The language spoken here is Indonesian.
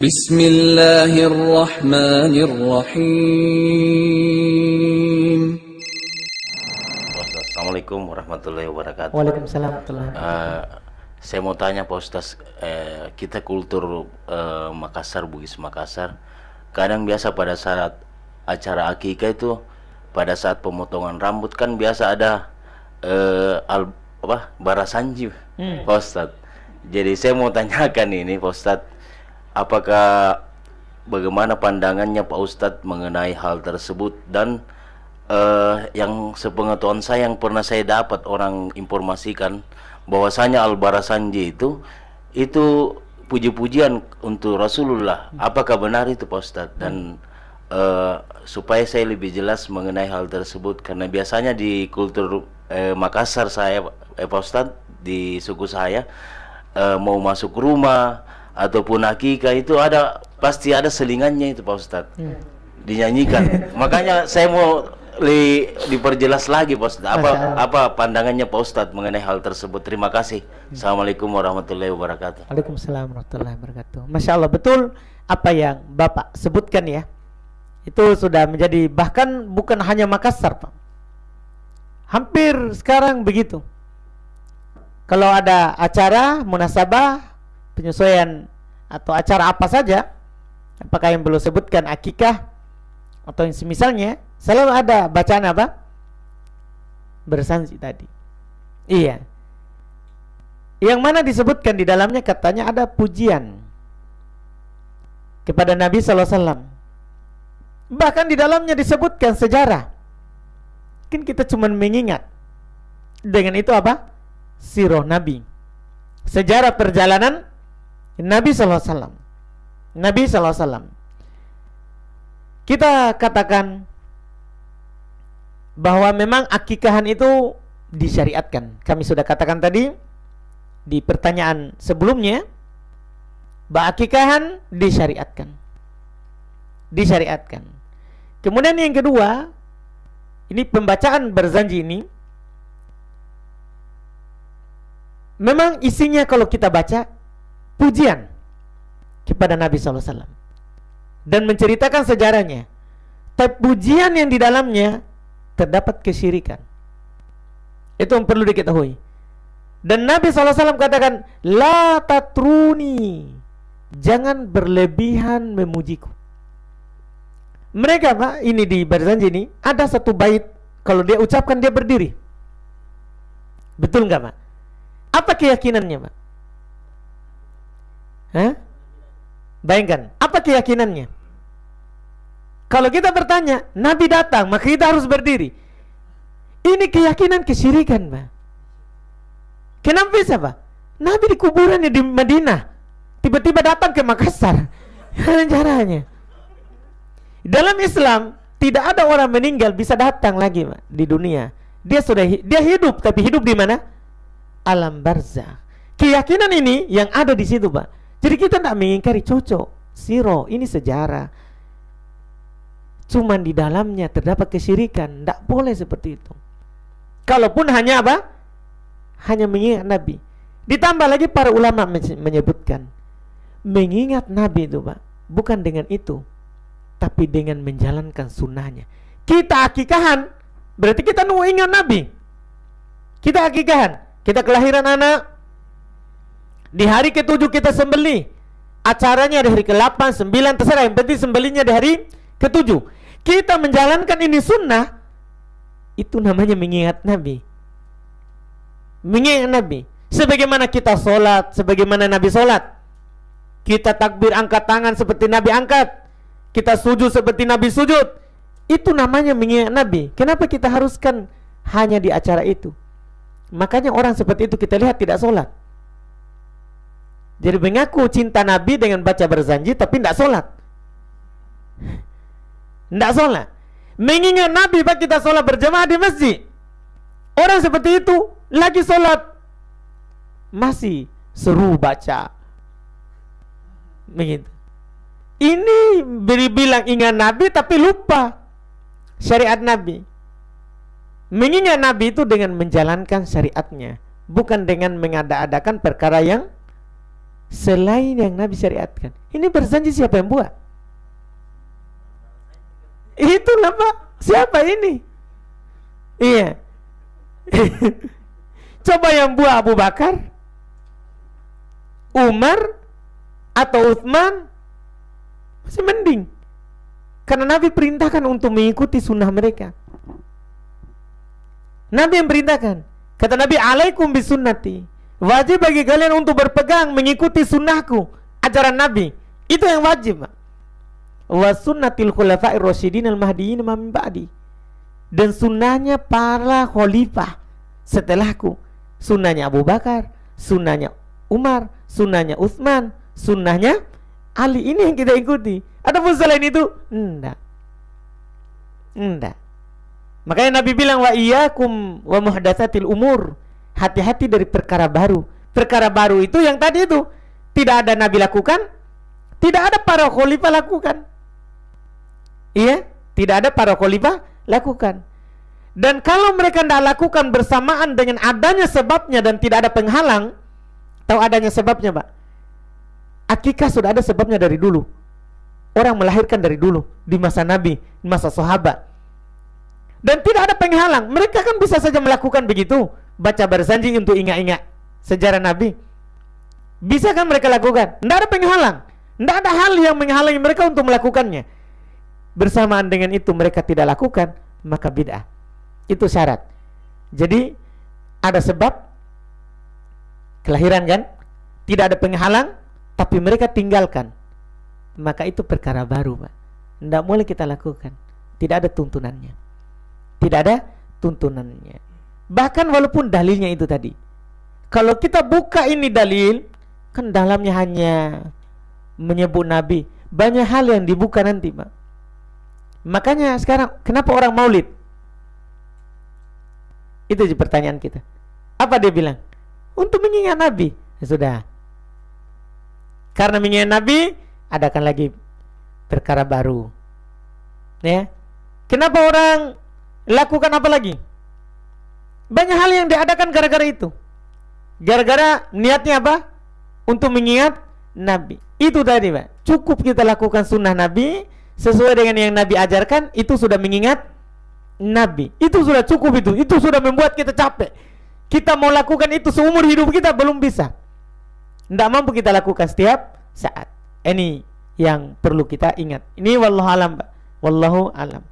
Bismillahirrahmanirrahim. Assalamualaikum warahmatullahi wabarakatuh. Waalaikumsalam warahmatullahi wabarakatuh. Saya mau tanya Pak Ustaz, kita kultur Makassar, Bugis Makassar, kadang biasa pada saat acara akikah itu, pada saat pemotongan rambut kan biasa ada barasanji, Pak Ustaz. Jadi saya mau tanyakan ini Pak Ustaz, apakah bagaimana pandangannya Pak Ustadz mengenai hal tersebut, dan yang sepengetahuan saya yang pernah saya dapat orang informasikan bahwasanya al-barasanji itu puji-pujian untuk Rasulullah. Apakah benar itu Pak Ustadz? Dan supaya saya lebih jelas mengenai hal tersebut, karena biasanya di kultur Makassar saya Pak Ustadz, di suku saya, mau masuk rumah ataupun akikah itu pasti ada selingannya itu Pak Ustadz, dinyanyikan. Makanya saya mau diperjelas lagi Pak Ustadz, apa pandangannya Pak Ustadz mengenai hal tersebut. Terima kasih. Assalamualaikum warahmatullahi wabarakatuh. Waalaikumsalam warahmatullahi wabarakatuh. Masya Allah, betul apa yang Bapak sebutkan ya. Itu sudah menjadi, bahkan bukan hanya Makassar Pak, hampir sekarang begitu. Kalau ada acara munasabah, penyesuaian atau acara apa saja, apakah yang belum sebutkan akikah atau yang semisalnya, selalu ada bacaan apa? Bersanji tadi. Iya. Yang mana disebutkan di dalamnya, katanya ada pujian kepada Nabi SAW. Bahkan di dalamnya disebutkan sejarah. Mungkin kita cuma mengingat dengan itu apa? Sirah Nabi, sejarah perjalanan Nabi SAW. Nabi SAW, kita katakan bahwa memang akikahan itu disyariatkan. Kami sudah katakan tadi di pertanyaan sebelumnya bahwa akikahan disyariatkan. Disyariatkan. Kemudian yang kedua, ini pembacaan berzanji ini memang isinya kalau kita baca pujian kepada Nabi SAW dan menceritakan sejarahnya. Tapi pujian yang di dalamnya terdapat kesyirikan. Itu yang perlu diketahui. Dan Nabi SAW katakan, la tatruni, jangan berlebihan memujiku. Mereka Pak, ini di berzanji ini ada satu bait, kalau dia ucapkan dia berdiri. Betul nggak Pak? Apa keyakinannya Pak? Hah? Bayangkan, apa keyakinannya? Kalau kita bertanya, Nabi datang, maka kita harus berdiri. Ini keyakinan kesyirikan Pak. Kenapa bisa Pak? Nabi di kuburannya di Madinah, tiba-tiba datang ke Makassar. Caranya. Dalam Islam tidak ada orang meninggal bisa datang lagi Pak, di dunia. Dia hidup, tapi hidup di mana? Alam barzah. Keyakinan ini yang ada di situ Pak. Jadi kita tidak mengingkari, cocok siro, ini sejarah. Cuman di dalamnya terdapat kesyirikan, tidak boleh seperti itu. Kalaupun hanya apa? Hanya mengingat Nabi. Ditambah lagi para ulama menyebutkan, mengingat Nabi itu Pak, bukan dengan itu, tapi dengan menjalankan sunnahnya. Kita akikahan, berarti kita ingat Nabi. Kita akikahan, kita kelahiran anak, di hari ke-7 kita sembelih. Acaranya di hari ke-8, 9, terserah, yang penting sembelihnya di hari ke-7. Kita menjalankan ini sunnah, itu namanya mengingat Nabi. Mengingat Nabi. Sebagaimana kita sholat, sebagaimana Nabi sholat. Kita takbir angkat tangan seperti Nabi angkat. Kita sujud seperti Nabi sujud. Itu namanya mengingat Nabi. Kenapa kita haruskan hanya di acara itu? Makanya orang seperti itu kita lihat tidak sholat. Jadi mengaku cinta Nabi dengan baca berzanji, tapi tidak sholat. Tidak sholat. Mengingat Nabi Pak, kita sholat berjamaah di masjid. Orang seperti itu lagi sholat masih seru baca. Begitu. Ini bilang ingat Nabi tapi lupa syariat Nabi. Mengingat Nabi itu dengan menjalankan syariatnya, bukan dengan mengada-adakan perkara yang selain yang Nabi syariatkan. Ini berjanji siapa yang buat? Itulah Pak. Siapa ini? Iya. Coba yang buat Abu Bakar, Umar, atau Utsman, masih mending. Karena Nabi perintahkan untuk mengikuti sunnah mereka. Nabi yang perintahkan. Kata Nabi, alaikum bisunnati. Wajib bagi kalian untuk berpegang mengikuti sunnahku, ajaran Nabi. Itu yang wajib. Wa sunnatil khulafa'ir rasyidin al-mahdiyyin min ba'di. Dan sunnahnya para khalifah setelahku. Sunnahnya Abu Bakar, sunnahnya Umar, sunnahnya Utsman, sunnahnya Ali. Ini yang kita ikuti. Adapun selain itu, enggak. Makanya Nabi bilang, wa iyyakum wa muhdatsatil umur. Hati-hati dari perkara baru. Perkara baru itu yang tadi itu tidak ada Nabi lakukan, tidak ada para khalifah lakukan. Iya, tidak ada para khalifah lakukan. Dan kalau mereka tidak lakukan bersamaan dengan adanya sebabnya dan tidak ada penghalang, tahu adanya sebabnya, Pak? Akikah sudah ada sebabnya dari dulu. Orang melahirkan dari dulu, di masa Nabi, di masa sahabat. Dan tidak ada penghalang. Mereka kan bisa saja melakukan begitu, baca berjanji untuk ingat-ingat sejarah Nabi. Bisa kan mereka lakukan? Tidak ada penghalang. Tidak ada hal yang menghalangi mereka untuk melakukannya. Bersamaan dengan itu mereka tidak lakukan, maka bid'ah. Itu syarat. Jadi ada sebab kelahiran kan? Tidak ada penghalang, tapi mereka tinggalkan. Maka itu perkara baru, Pak. Tidak boleh kita lakukan. Tidak ada tuntunannya. Tidak ada tuntunannya. Bahkan walaupun dalilnya itu tadi, kalau kita buka ini dalil, kan dalamnya hanya menyebut Nabi. Banyak hal yang dibuka nanti, Pak. Makanya sekarang kenapa orang maulid? Itu pertanyaan kita. Apa dia bilang? Untuk mengingat Nabi. Ya sudah. Karena mengingat Nabi, adakan lagi perkara baru. Ya. Kenapa orang lakukan apa lagi? Banyak hal yang diadakan gara-gara itu. Gara-gara niatnya apa? Untuk mengingat Nabi. Itu tadi, Pak. Cukup kita lakukan sunnah Nabi sesuai dengan yang Nabi ajarkan, itu sudah mengingat Nabi. Itu sudah cukup itu. Itu sudah membuat kita capek. Kita mau lakukan itu seumur hidup kita belum bisa. Tidak mampu kita lakukan setiap saat. Ini yang perlu kita ingat. Ini wallahu alam, Pak. Wallahu alam.